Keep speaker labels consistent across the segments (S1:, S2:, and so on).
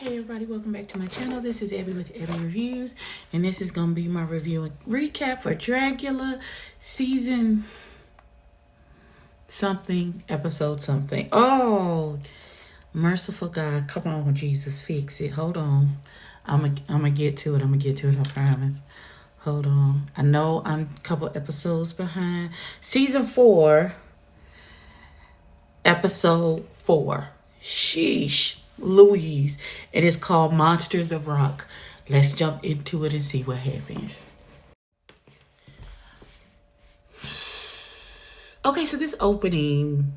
S1: Hey everybody, welcome back to my channel. This is Abby with Abby Reviews, and this is going to be my review and recap for Dragula season something, episode something. Oh, merciful God, come on, Jesus, fix it. Hold on. I'm gonna get to it. I promise. Hold on. I know I'm a couple episodes behind. Season 4, episode 4. Sheesh. Louise. It is called Monsters of Rock. Let's jump into it and see what happens. Okay, so this opening.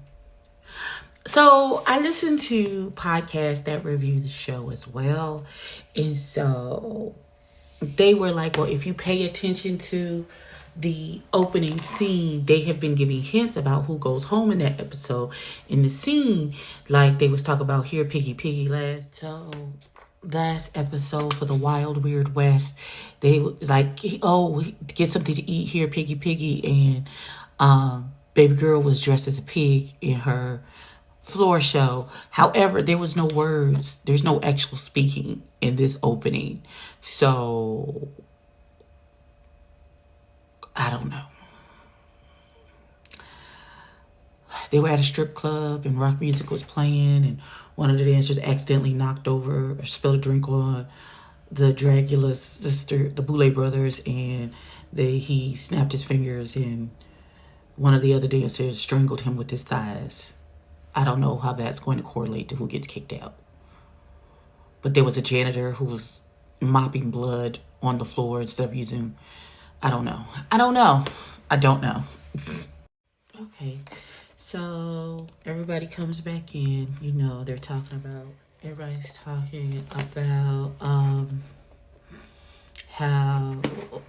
S1: So I listen to podcasts that review the show as well. And so they were like, well, if you pay attention to the opening scene, they have been giving hints about who goes home in that episode. In the scene, like they was talking about here, Piggy last episode for the Wild Weird West, they like, oh, get something to eat here, Piggy, and baby girl was dressed as a pig in her floor show. However, there was no words. There's no actual speaking in this opening. So I don't know. They were at a strip club and rock music was playing, and one of the dancers accidentally knocked over or spilled a drink on the Dragula's sister, the Boulay brothers, and he snapped his fingers, and one of the other dancers strangled him with his thighs. I don't know how that's going to correlate to who gets kicked out. But there was a janitor who was mopping blood on the floor instead of using... I don't know. Okay, so everybody comes back in. You know, everybody's talking about how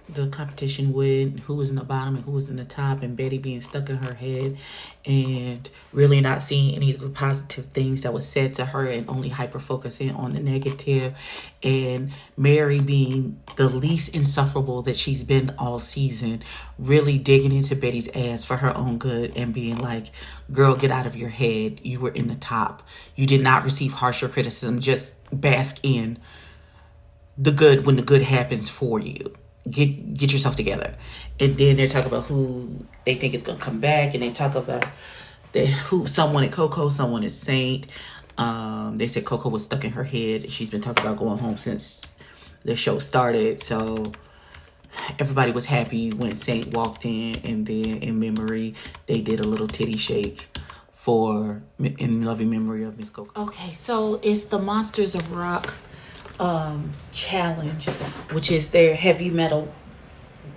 S1: the competition went, who was in the bottom and who was in the top, and Betty being stuck in her head and really not seeing any of the positive things that was said to her and only hyper focusing on the negative, and Mary being the least insufferable that she's been all season, really digging into Betty's ass for her own good and being like, girl, get out of your head. You were in the top. You did not receive harsher criticism. Just bask in the good when the good happens for you. Get yourself together. And then they're talking about who they think is going to come back, and they talk about someone at Coco, someone is Saint. They said Coco was stuck in her head. She's been talking about going home since the show started. So everybody was happy when Saint walked in, and then in memory they did a little titty shake in loving memory of Miss Coco. Okay, so it's the Monsters of Rock challenge, which is their heavy metal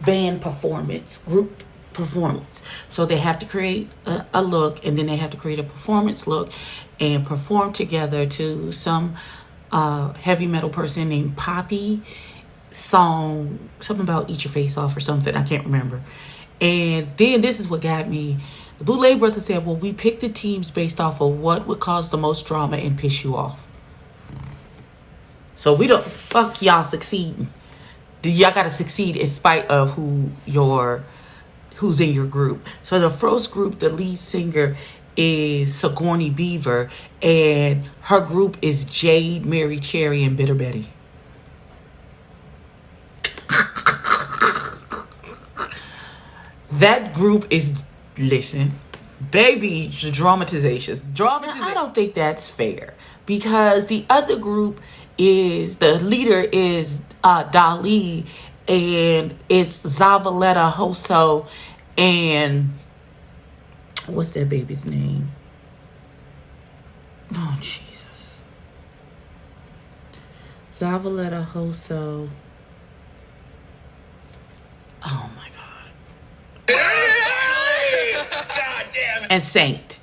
S1: band group performance. So they have to create a look, and then they have to create a performance look and perform together to some heavy metal person named Poppy song, something about Eat Your Face Off or something, I can't remember. And then this is what got me. The Boulay brothers said, well, we picked the teams based off of what would cause the most drama and piss you off. So we don't fuck y'all succeeding. Y'all gotta succeed in spite of who's in your group. So the first group, the lead singer is Sigourney Beaver, and her group is Jade, Mary Cherry, and Bitter Betty. That group is, listen, baby, dramatizations. Now, I don't think that's fair, because the other group the leader is Dali, and it's Zavaleta Hosso, and what's that baby's name? Oh, Jesus. Zavaleta Hosso. Oh, my God. God damn it. And Saint.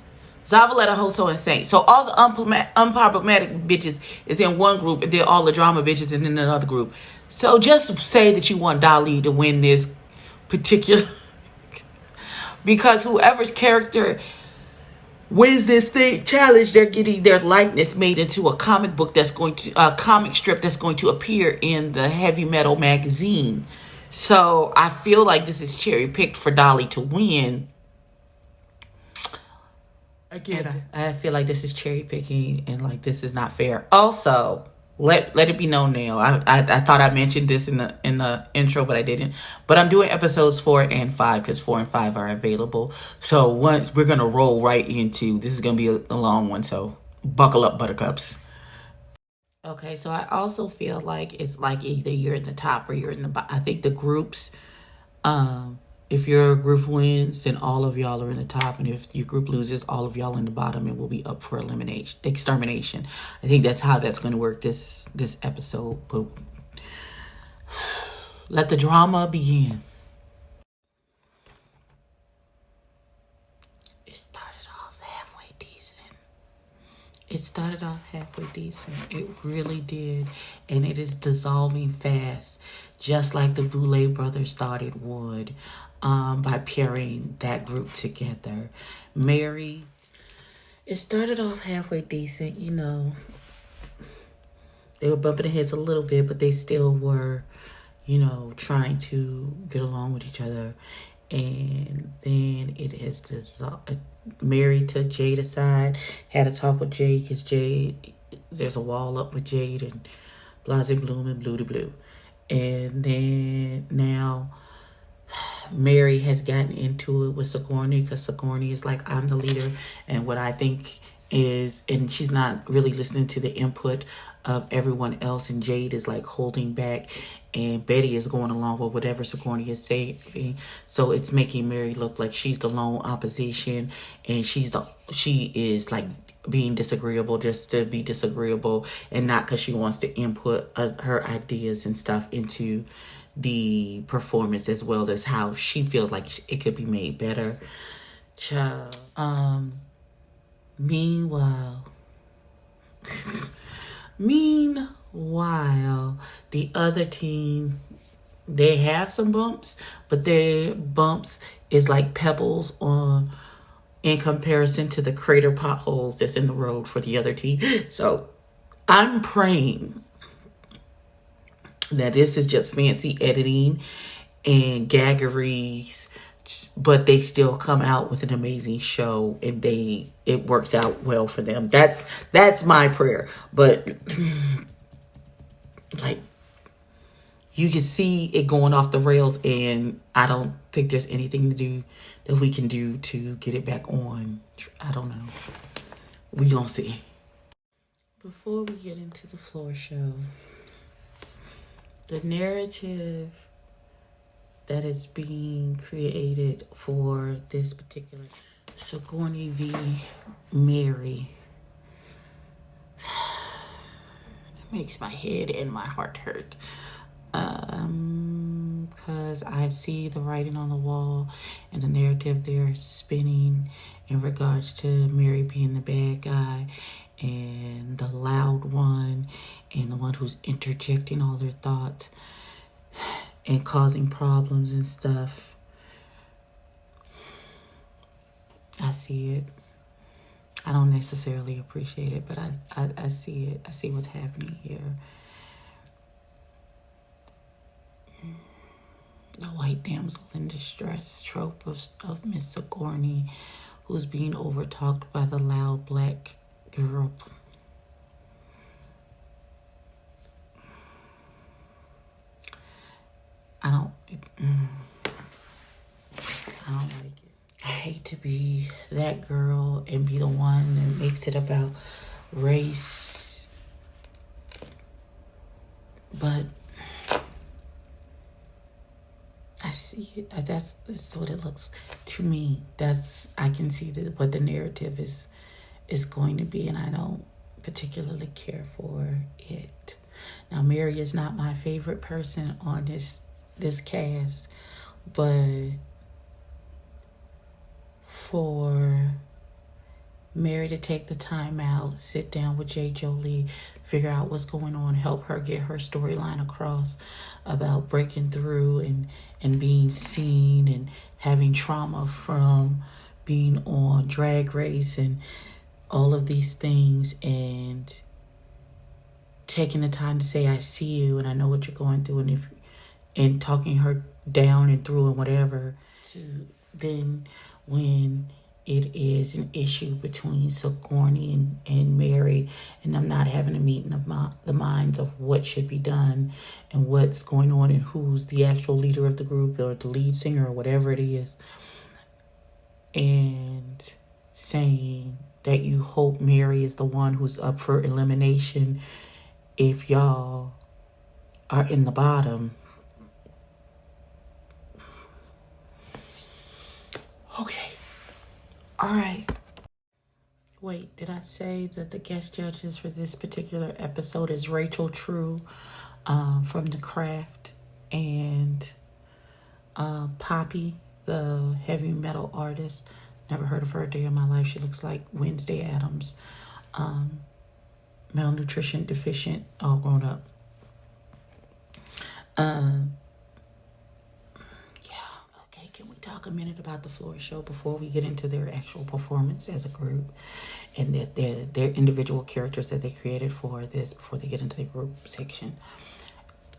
S1: Zavaleta, Hosso, and Saint. So all the unproblematic bitches is in one group, and then all the drama bitches in another group. So just say that you want Dali to win this particular... because whoever's character wins this challenge, they're getting their likeness made into a comic book a comic strip that's going to appear in the Heavy Metal magazine. So I feel like this is cherry picked for Dali to win. Again, I feel like this is cherry picking, and like this is not fair. Also, Let it be known now. I thought I mentioned this in the intro, but I didn't. But I'm doing episodes 4 and 5 because 4 and 5 are available. So once we're gonna roll right into this is gonna be a long one. So buckle up, buttercups. Okay, so I also feel like it's like either you're in the top or you're in the bottom. I think the groups, um, if your group wins, then all of y'all are in the top, and if your group loses, all of y'all in the bottom, and will be up for elimination, extermination. I think that's how that's going to work this episode. But let the drama begin. It started off halfway decent. It started off halfway decent. It really did. And it is dissolving fast. Just like the Boulay brothers started would by pairing that group together. Mary, it started off halfway decent, you know. They were bumping their heads a little bit, but they still were, you know, trying to get along with each other. And then it has dissolved. Mary took Jade aside, had a talk with Jade because Jade, there's a wall up with Jade and Blase Bloom and Blue to Blue. And then now Mary has gotten into it with Sigourney because Sigourney is like, I'm the leader. And what I think is, and she's not really listening to the input of everyone else. And Jade is like holding back. And Betty is going along with whatever Sigourney is saying. So it's making Mary look like she's the lone opposition. And she is like being disagreeable just to be disagreeable. And not because she wants to input her ideas and stuff into the performance as well as how she feels like it could be made better. Child. Meanwhile, the other team, they have some bumps, but their bumps is like pebbles in comparison to the crater potholes that's in the road for the other team. So I'm praying that this is just fancy editing and gaggeries, but they still come out with an amazing show and it works out well for them. That's my prayer. But like, you can see it going off the rails, and I don't think there's anything that we can do to get it back on. I don't know. We gonna see. Before we get into the floor show, the narrative that is being created for this particular Sigourney v. Mary, it makes my head and my heart hurt. Because I see the writing on the wall and the narrative they're spinning in regards to Mary being the bad guy and the loud one and the one who's interjecting all their thoughts and causing problems and stuff. I see it. I don't necessarily appreciate it, but I see it. I see what's happening here. The white damsel in distress trope of Miss Sigourney, who's being overtalked by the loud black girl. I don't like it. I hate to be that girl and be the one that makes it about race, but I see it. That's what it looks to me. I can see what the narrative is going to be, and I don't particularly care for it. Now, Mary is not my favorite person on this cast, but for Mary to take the time out, sit down with J. Jolie, figure out what's going on, help her get her storyline across about breaking through and being seen and having trauma from being on Drag Race and all of these things, and taking the time to say, I see you and I know what you're going through, and talking her down and through and whatever, to then when it is an issue between Sigourney and Mary, and them not having a meeting of the minds of what should be done and what's going on and who's the actual leader of the group or the lead singer or whatever it is. And saying that you hope Mary is the one who's up for elimination if y'all are in the bottom. Okay. All right. Wait, did I say that the guest judges for this particular episode is Rachel True from The Craft and Poppy, the heavy metal artist. Never heard of her a day in my life. She looks like Wednesday Addams. Malnutrition deficient, all grown up. Can we talk a minute about the floor show before we get into their actual performance as a group and their individual characters that they created for this before they get into the group section?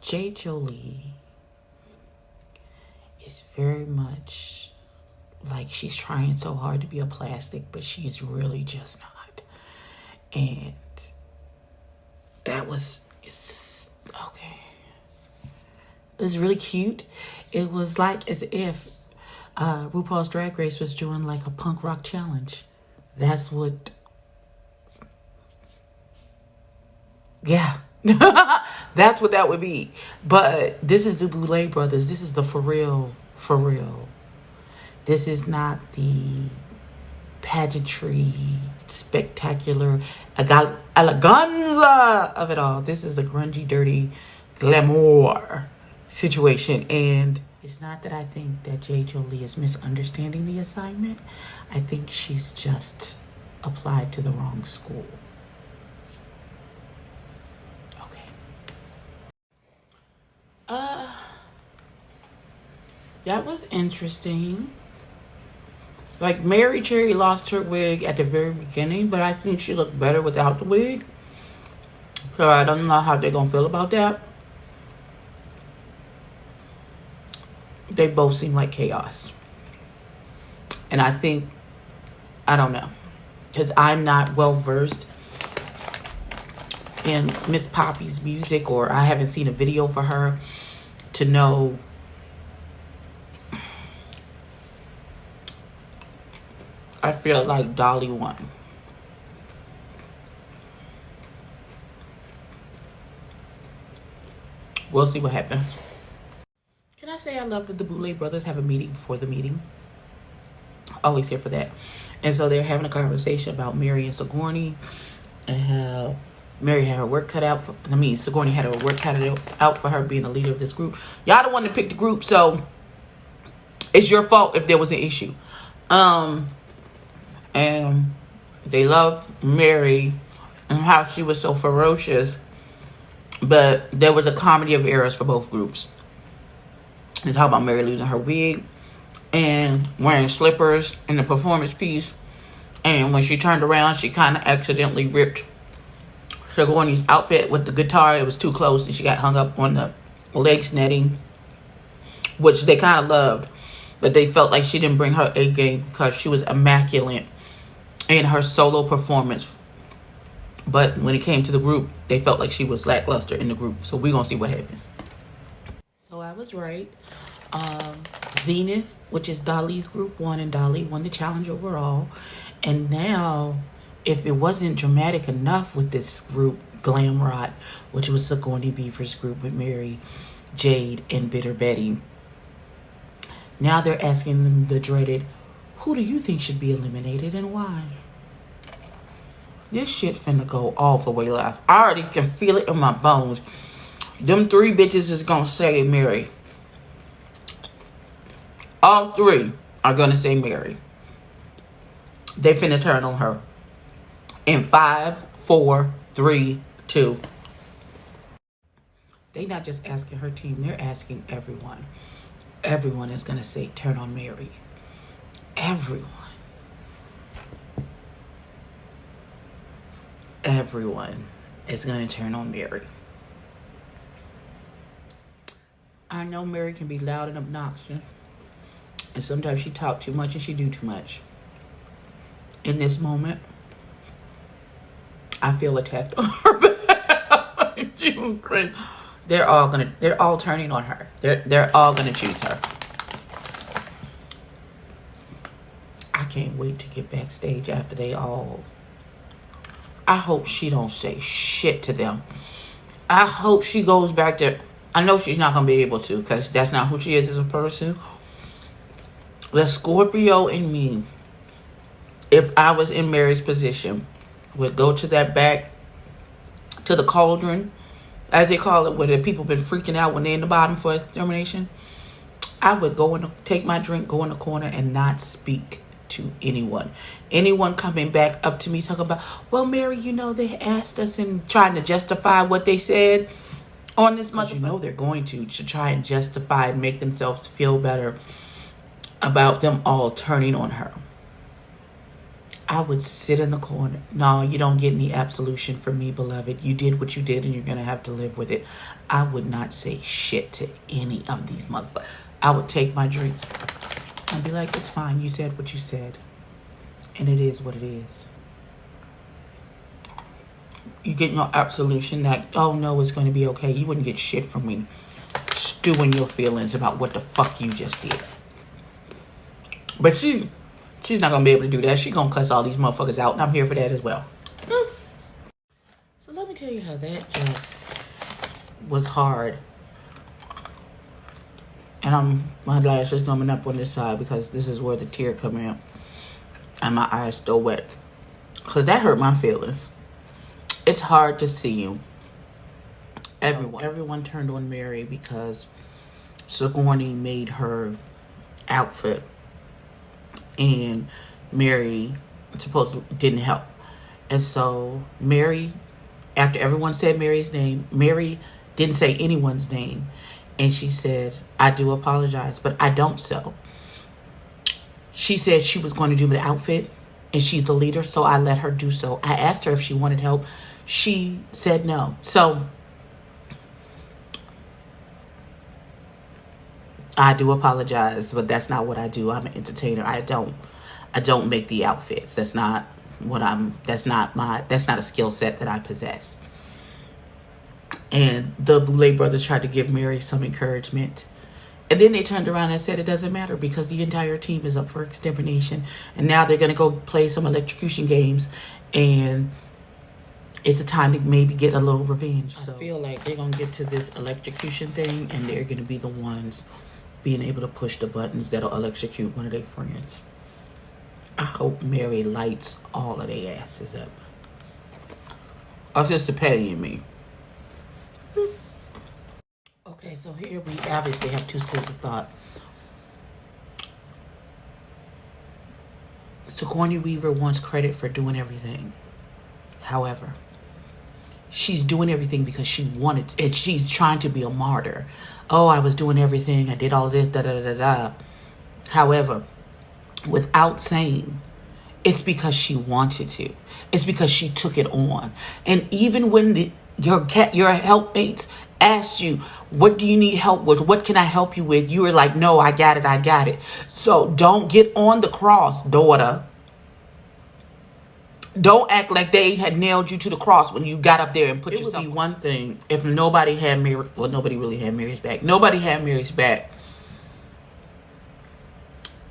S1: J. Jolie is very much like she's trying so hard to be a plastic, but she is really just not. And it's okay. It was really cute. It was like as if RuPaul's Drag Race was doing like a punk rock challenge. That's what... Yeah. That's what that would be. But this is the Boulay Brothers. This is the for real. This is not the pageantry, spectacular, eleganza of it all. This is the grungy, dirty glamour situation. And it's not that I think that J. Jolie is misunderstanding the assignment. I think she's just applied to the wrong school. Okay. That was interesting. Like, Mary Cherry lost her wig at the very beginning, but I think she looked better without the wig. So I don't know how they're going to feel about that. They both seem like chaos. And I think, I don't know, because I'm not well versed in Miss Poppy's music, or I haven't seen a video for her to know I feel like Dolly won. We'll see what happens. Can I say I love that the Boulay brothers have a meeting before the meeting? Always here for that. And so they're having a conversation about Mary and Sigourney and how Mary had her work cut out for, Sigourney had her work cut out for her being the leader of this group. Y'all the one that picked the group, so it's your fault if there was an issue. And they love Mary and how she was so ferocious, but there was a comedy of errors for both groups. They talk about Mary losing her wig and wearing slippers in the performance piece. And when she turned around, she kind of accidentally ripped Sigourney's outfit with the guitar. It was too close and she got hung up on the lace netting, which they kind of loved. But they felt like she didn't bring her A game because she was immaculate in her solo performance. But when it came to the group, they felt like she was lackluster in the group. So we're going to see what happens. So I was right. Zenith, which is Dolly's group, won, and Dolly won the challenge overall. And now, if it wasn't dramatic enough with this group, Glam Rot, which was Sigourney Beaver's group with Mary, Jade, and Bitter Betty, now they're asking them the dreaded, who do you think should be eliminated and why? This shit finna go all the way left. I already can feel it in my bones. Them three bitches is gonna say Mary. All three are gonna say Mary. They finna turn on her. In 5, 4, 3, 2. They not just asking her team, they're asking everyone. Everyone is gonna say turn on Mary. Everyone. Everyone is gonna turn on Mary. I know Mary can be loud and obnoxious, and sometimes she talk too much and she do too much. in this moment, I feel attacked on her behalf. Jesus Christ. They're all turning on her. They're all gonna choose her. I can't wait to get backstage after they all. I hope she don't say shit to them. I hope she goes back to. I know she's not gonna be able to, because that's not who she is as a person. The Scorpio in me, if I was in Mary's position, would go to that back, to the cauldron, as they call it, where the people been freaking out when they're in the bottom for extermination. I would take my drink, go in the corner, and not speak to anyone. Anyone coming back up to me talking about, well, Mary, you know, they asked us, and trying to justify what they said on this motherfucker. You know they're going to try and justify and make themselves feel better about them all turning on her. I would sit in the corner. No, you don't get any absolution from me, beloved. You did what you did, and you're going to have to live with it. I would not say shit to any of these motherfuckers. I would take my drink and be like, it's fine. You said what you said. And it is what it is. You get no absolution that, oh, no, it's going to be okay. You wouldn't get shit from me stewing your feelings about what the fuck you just did. But she's not going to be able to do that. She's going to cuss all these motherfuckers out, and I'm here for that as well. So let me tell you how that just was hard. And my lashes coming up on this side because this is where the tear come in. And my eyes still wet. Because that hurt my feelings. It's hard to see everyone turned on Mary because Sigourney made her outfit. And Mary supposedly didn't help. And so Mary, after everyone said Mary's name, Mary didn't say anyone's name. And she said, I do apologize, but I don't sew. She said she was going to do the outfit, and she's the leader, so I let her do so. I asked her if she wanted help. She said no. So I do apologize, but that's not what I do. I'm an entertainer. I don't make the outfits. That's not a skill set that I possess. And the Boulay brothers tried to give Mary some encouragement. And then they turned around and said it doesn't matter because the entire team is up for extermination. And now they're going to go play some electrocution games. And it's a time to maybe get a little revenge. So I feel like they're going to get to this electrocution thing, and they're going to be the ones being able to push the buttons that'll electrocute one of their friends. I hope Mary lights all of their asses up. Or Sister Patty and me. Okay, so here we obviously have two schools of thought. Sigourney Weaver wants credit for doing everything. However, she's doing everything because she wanted it. She's trying to be a martyr. Oh, I was doing everything. I did all this, da-da-da-da-da. However, without saying, it's because she wanted to. It's because she took it on. And even when your helpmates asked you, what do you need help with? What can I help you with? You were like, no, I got it. So don't get on the cross, daughter. Don't act like they had nailed you to the cross when you got up there and put yourself. It would be one thing if nobody had Mary. Well, nobody really had Mary's back. Nobody had Mary's back.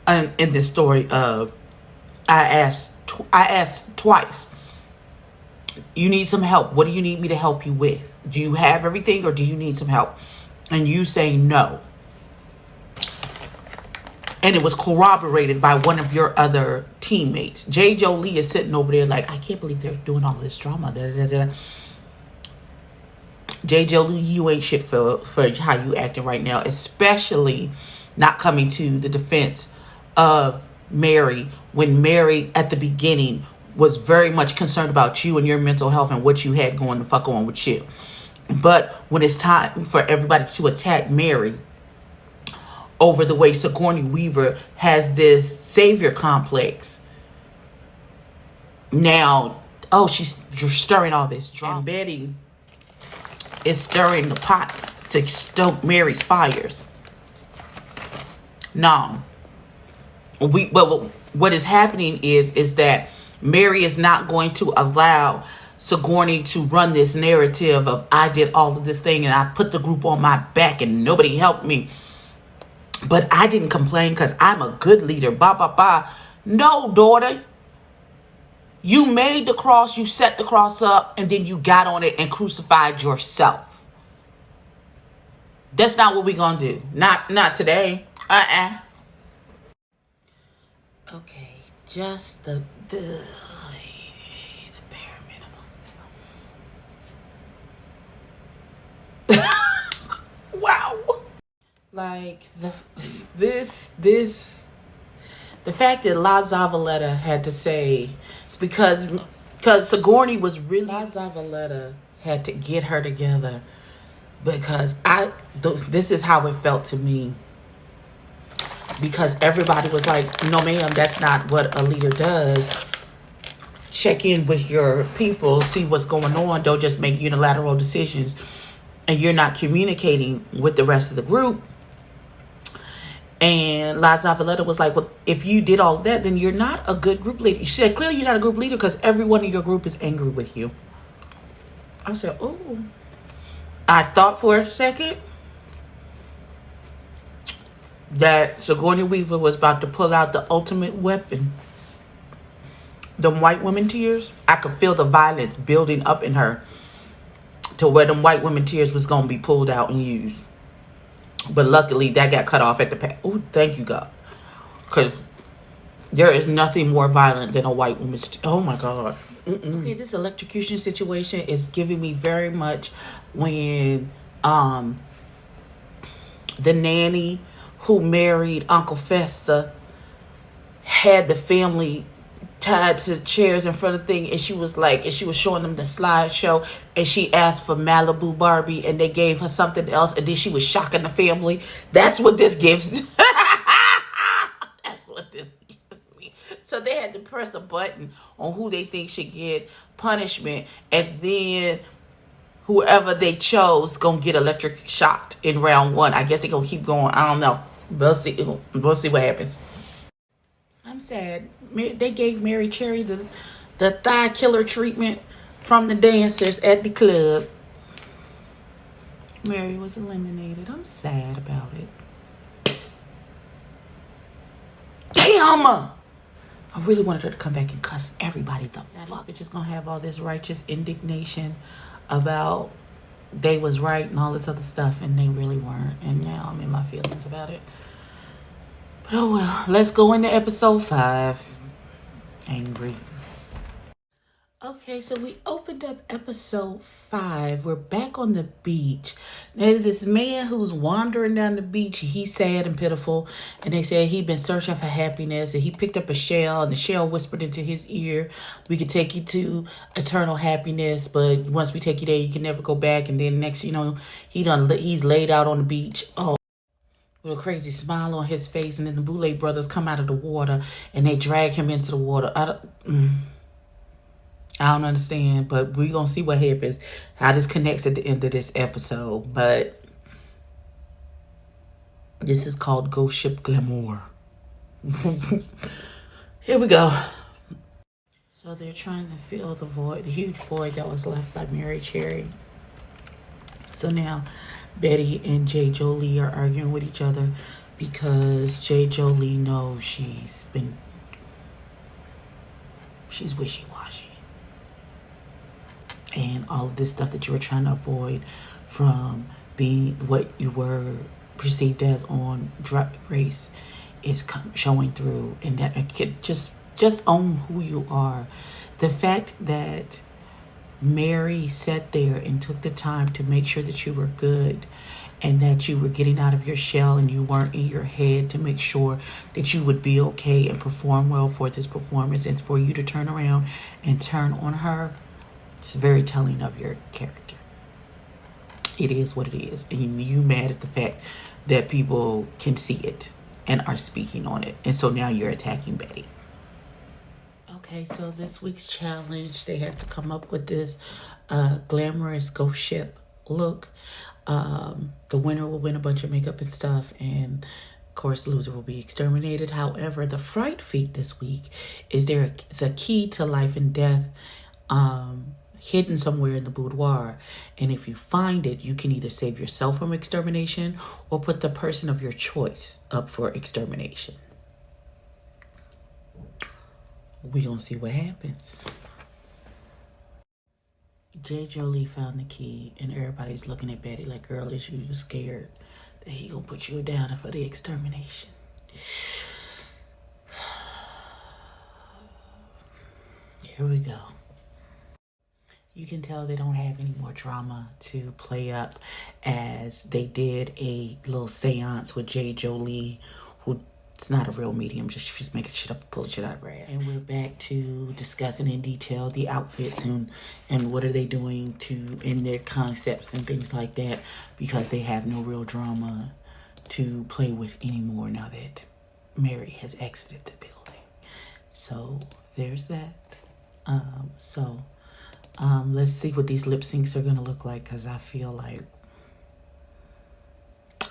S1: And in this story, I asked twice. You need some help. What do you need me to help you with? Do you have everything, or do you need some help? And you say no. And it was corroborated by one of your other teammates. J. Jolie is sitting over there like, I can't believe they're doing all this drama. Da, da, da. J. Jolie, you ain't shit for how you acting right now. Especially not coming to the defense of Mary when Mary at the beginning was very much concerned about you and your mental health and what you had going the fuck on with you. But when it's time for everybody to attack Mary over the way Sigourney Weaver has this savior complex, now, oh, she's stirring all this drama. And Betty is stirring the pot to stoke Mary's fires. No. What is happening is that Mary is not going to allow Sigourney to run this narrative of I did all of this thing and I put the group on my back and nobody helped me. But I didn't complain because I'm a good leader. Ba, ba, ba. No, daughter. You made the cross, you set the cross up, and then you got on it and crucified yourself. That's not what we're going to do. Not today. Okay, just the bare minimum. Wow. Like the fact that La Zavaleta had to say, because Sigourney was really, La Zavaleta had to get her together, because this is how it felt to me. Because everybody was like, no ma'am, that's not what a leader does. Check in with your people, see what's going on. Don't just make unilateral decisions. And you're not communicating with the rest of the group. And La Zavaleta was like, well, if you did all that, then you're not a good group leader. She said, clearly you're not a group leader because everyone in your group is angry with you. I said, oh. I thought for a second that Sigourney Weaver was about to pull out the ultimate weapon. Them white women tears. I could feel the violence building up in her to where them white women tears was going to be pulled out and used. But luckily, that got cut off at the pass. Oh, thank you, God. Because there is nothing more violent than a white woman's... Oh, my God. Okay, this electrocution situation is giving me very much when the nanny who married Uncle Festa had the family tied to chairs in front of the thing, and she was showing them the slideshow, and she asked for Malibu Barbie, and they gave her something else, and then she was shocking the family. That's what this gives. That's what this gives me. So they had to press a button on who they think should get punishment, and then whoever they chose gonna get electric shocked in round one. I guess they gonna keep going. I don't know. We'll see what happens. I'm sad. They gave Mary Cherry the thigh killer treatment from the dancers at the club. Mary was eliminated. I'm sad about it. Damn! I really wanted her to come back and cuss everybody the fuck. Bitch is gonna have all this righteous indignation about they was right and all this other stuff, and they really weren't. And now I'm in my feelings about it. But oh well, let's go into episode 5. Angry. Okay, so we opened up episode 5. We're back on the beach. There's this man who's wandering down the beach. He's sad and pitiful. And they said he'd been searching for happiness. And he picked up a shell. And the shell whispered into his ear, we could take you to eternal happiness. But once we take you there, you can never go back. And then next, he's laid out on the beach. Oh. With a crazy smile on his face. And then the Boulay brothers come out of the water. And they drag him into the water. I don't understand, but we're going to see what happens. How this connects at the end of this episode. But this is called Ghost Ship Glamour. Here we go. So they're trying to fill the void, the huge void that was left by Mary Cherry. So now Betty and J. Jolie are arguing with each other because J. Jolie knows she's wishy-washy. And all of this stuff that you were trying to avoid from being what you were perceived as on Drag Race is showing through. And that it could just own who you are. The fact that Mary sat there and took the time to make sure that you were good and that you were getting out of your shell and you weren't in your head, to make sure that you would be okay and perform well for this performance, and for you to turn around and turn on her, it's very telling of your character. It is what it is. And you mad at the fact that people can see it and are speaking on it. And so now you're attacking Betty. Okay, so this week's challenge, they have to come up with this glamorous ghost ship look. The winner will win a bunch of makeup and stuff and course, loser will be exterminated. However, the fright feat this week is a key to life and death hidden somewhere in the boudoir. And if you find it, you can either save yourself from extermination or put the person of your choice up for extermination. We gonna see what happens. J. Jolie found the key, and everybody's looking at Betty like, girl, is you scared that he gonna put you down for the extermination? Here we go. You can tell they don't have any more drama to play up, as they did a little seance with J. Jolie, who it's not a real medium, she's making shit up, pulling shit out of her ass. And we're back to discussing in detail the outfits and what are they doing in their concepts and things like that, because they have no real drama to play with anymore now that Mary has exited the building. So there's that. Let's see what these lip syncs are gonna look like, because I feel like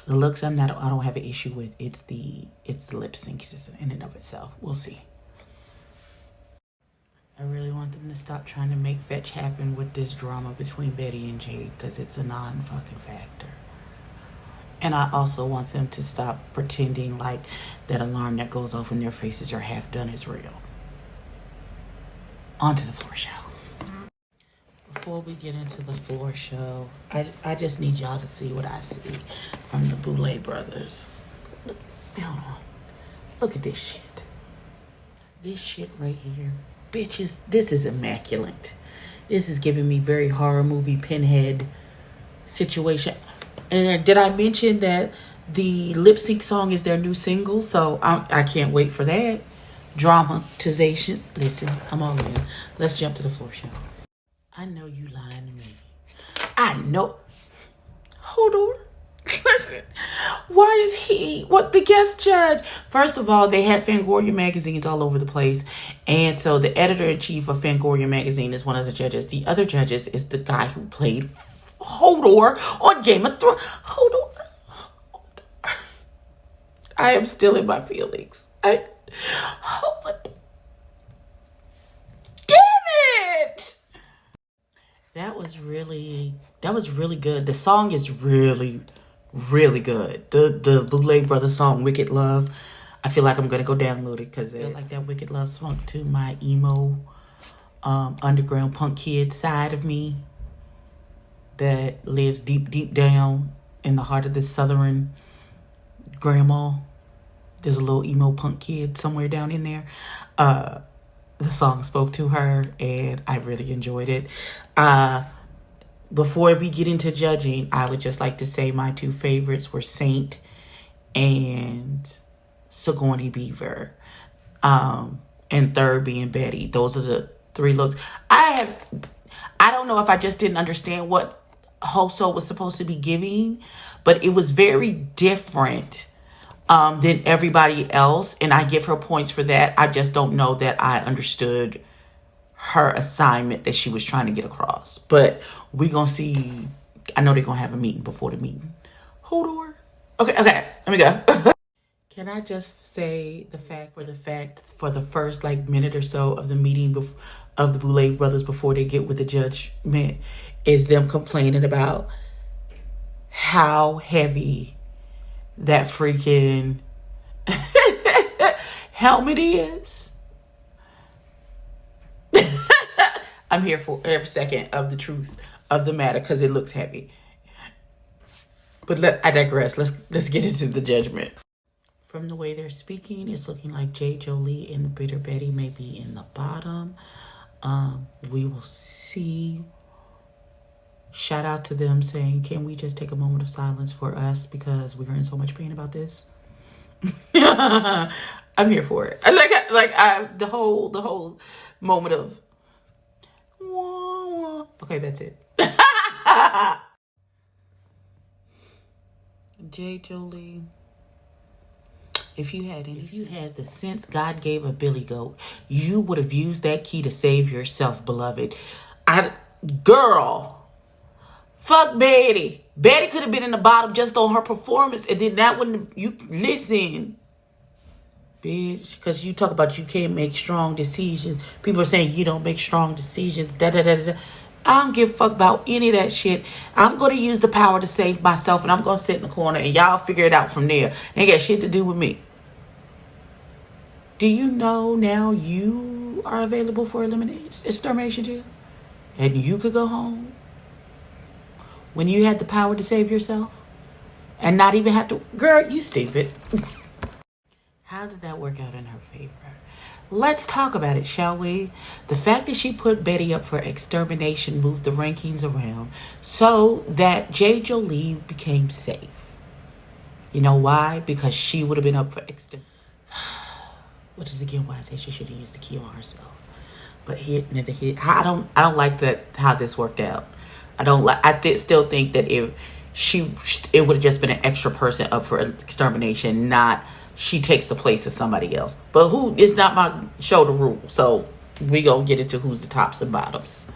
S1: the looks I don't have an issue with. It's the lip syncs in and of itself. We'll see. I really want them to stop trying to make fetch happen with this drama between Betty and Jade, because it's a non-fucking factor. And I also want them to stop pretending like that alarm that goes off when their faces are half done is real. On to the floor show. Before we get into the floor show, I just need y'all to see what I see from the Boulay brothers. Hold on. Look at this shit. This shit right here. Bitches, this is immaculate. This is giving me very horror movie Pinhead situation. And did I mention that the lip sync song is their new single? So I can't wait for that. Dramatization. Listen, I'm all in. Let's jump to the floor show. I know you lying to me. I know. Hold on. Listen. Why is the guest judge? First of all, they had Fangoria magazines all over the place. And so the editor-in-chief of Fangoria magazine is one of the judges. The other judges is the guy who played Hodor on Game of Thrones. Hodor. I am still in my feelings. That was really good. The song is really, really good. The Boulay Brothers song, Wicked Love. I feel like I'm going to go download it, because I feel like that Wicked Love song to my emo, underground punk kid side of me that lives deep, deep down in the heart of this southern grandma. There's a little emo punk kid somewhere down in there. The song spoke to her, and I really enjoyed it. Before we get into judging, I would just like to say my two favorites were Saint and Sigourney Beaver. And third being Betty. Those are the three looks. I don't know if I just didn't understand what Hoso was supposed to be giving, but it was very different than everybody else, and I give her points for that. I just don't know that I understood her assignment that she was trying to get across. But we gonna see. I know they're gonna have a meeting before the meeting. Hodor. Okay, let me go. Can I just say for the first minute or so of the meeting of the Boulay brothers before they get with the judgment is them complaining about how heavy that freaking helmet is. I'm here for every second of the truth of the matter, because it looks heavy. But I digress. Let's get into the judgment. From the way they're speaking, it's looking like J. Jolie and Bitter Betty may be in the bottom. We will see. Shout out to them saying, can we just take a moment of silence for us, because we're in so much pain about this. I'm here for it. The whole moment of okay, that's it. J. Jolie, if you had the sense God gave a billy goat, you would have used that key to save yourself, beloved. Girl, Fuck Betty. Betty could have been in the bottom just on her performance, and then that wouldn't. You listen, bitch, because you talk about you can't make strong decisions. People are saying you don't make strong decisions. Da da da da. I don't give a fuck about any of that shit. I'm going to use the power to save myself, and I'm going to sit in the corner, and y'all figure it out from there. Ain't got shit to do with me. Do you know now you are available for extermination too? And you could go home when you had the power to save yourself and not even have to. Girl, you stupid. How did that work out in her favor? Let's talk about it, shall we? The fact that she put Betty up for extermination moved the rankings around so that J. Jolie became safe. You know why? Because she would have been up for extermination. Which is again why I say she should have used the key on herself. But I don't like that how this worked out. Still think that if it would have just been an extra person up for extermination, not she takes the place of somebody else. But it's not my show to rule. So we gonna get into who's the tops and bottoms.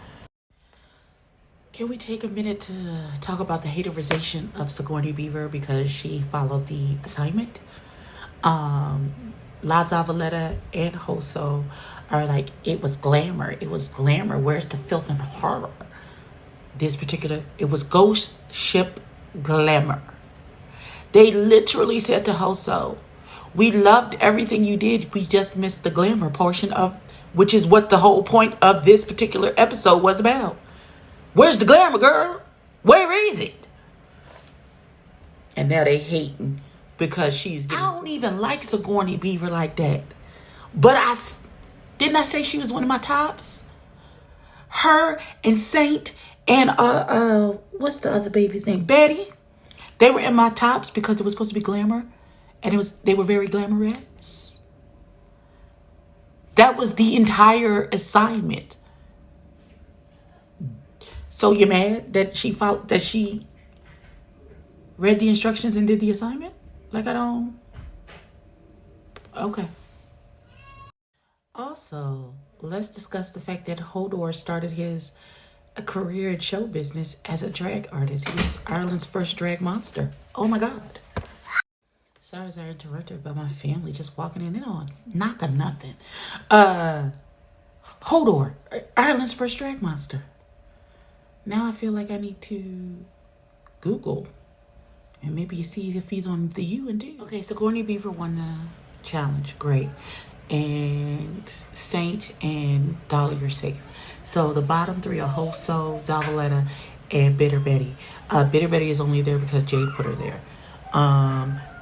S1: Can we take a minute to talk about the haterization of Sigourney Beaver because she followed the assignment? La Zavaleta and Hoso are like, it was glamour. It was glamour. Where's the filth and horror? It was ghost ship glamour. They literally said to Hoso, we loved everything you did. We just missed the glamour portion which is what the whole point of this particular episode was about. Where's the glamour, girl? Where is it? And now they hating because I don't even like Sigourney Beaver like that. But didn't I say she was one of my tops? Her and Saint and what's the other baby's name? Betty. They were in my tops because it was supposed to be glamour. And they were very glamorous. That was the entire assignment. So you're mad that she read the instructions and did the assignment? Like I don't. Okay. Also, let's discuss the fact that Hodor started his career in show business as a drag artist. He was Ireland's first drag monster. Oh my God. Sorry as I interrupted, but my family just walking in. They don't knock or nothing. Hodor, Ireland's first drag monster. Now I feel like I need to Google and maybe see if he's on the U and D. Okay, Sigourney Beaver won the challenge. Great. And Saint and Dolly are safe. So the bottom three are Hoso, Zavaleta, and Bitter Betty. Bitter Betty is only there because Jade put her there.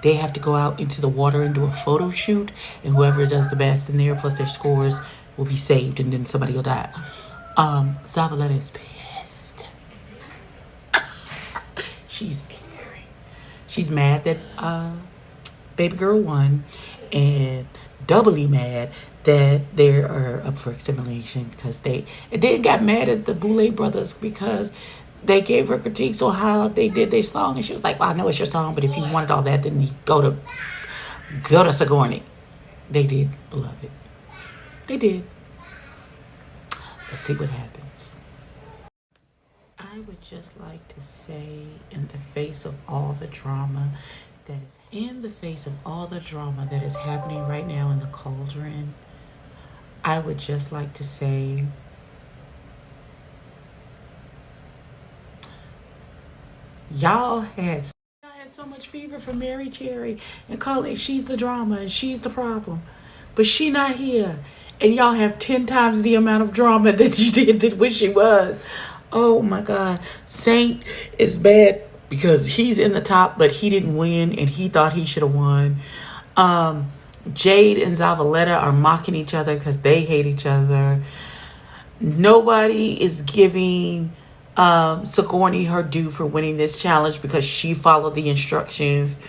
S1: They have to go out into the water and do a photo shoot, and whoever does the best in there plus their scores will be saved, and then somebody will die. Zavaleta is pissed. She's angry. She's mad that baby girl won, and doubly mad that they are up for extermination because they got mad at the Boulay brothers because they gave her critiques on how they did their song, and she was like, well, I know it's your song, but if you wanted all that, then you go to Sigourney. They did, beloved. They did. Let's see what happens. I would just like to say, in the face of all the drama that is happening right now in the cauldron, I would just like to say, y'all had so much fever for Mary Cherry and calling she's the drama and she's the problem. But she not here. And y'all have 10 times the amount of drama that you did when she was. Oh my God. Saint is bad because he's in the top, but he didn't win and he thought he should have won. Jade and Zavaleta are mocking each other because they hate each other. Nobody is giving Sigourney her due for winning this challenge because she followed the instructions.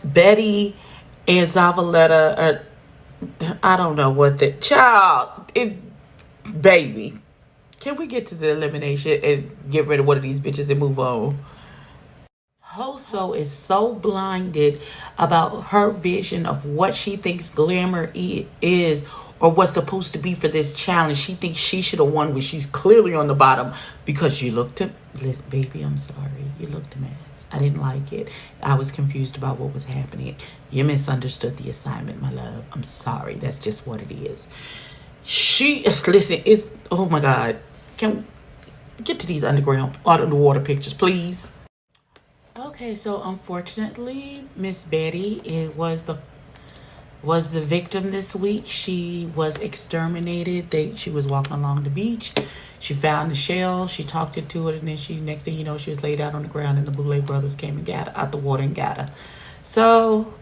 S1: Betty and Zavaleta are, I don't know what the baby. Can we get to the elimination and get rid of one of these bitches and move on? Hoso is so blinded about her vision of what she thinks glamour is or what's supposed to be for this challenge. She thinks she should have won when she's clearly on the bottom because you looked at, baby, I'm sorry. You looked a mess. I didn't like it. I was confused about what was happening. You misunderstood the assignment, my love. I'm sorry. That's just what it is. She is, listen, it's, oh my God. Can we get to these underwater pictures, please? Okay, so unfortunately, Miss Betty, it was the victim this week. She was exterminated. She was walking along the beach. She found the shell. She talked into it, and then next thing you know, she was laid out on the ground, and the Boulay brothers came and got her out the water and got her. So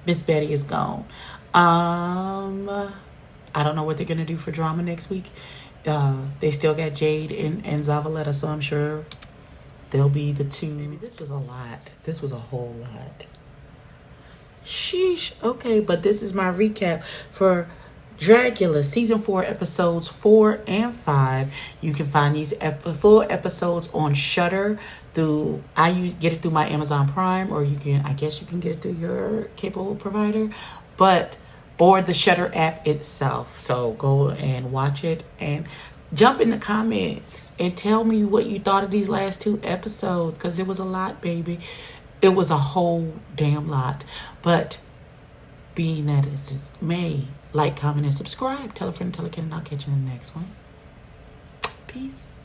S1: Miss Betty is gone. I don't know what they're gonna do for drama next week. They still got Jade and Zavaleta, so I'm sure they'll be the two. Maybe this was a lot. This was a whole lot. Sheesh. Okay, but this is my recap for Dragula season 4 episodes 4 and 5. You can find these full episodes on Shudder through, get it through my Amazon Prime, or I guess you can get it through your cable provider, or the Shudder app itself. So go and watch it and jump in the comments and tell me what you thought of these last 2 episodes, because it was a lot, baby. It was a whole damn lot. But being that it's May, like, comment, and subscribe. Tell a friend, tell a kid, and I'll catch you in the next one. Peace.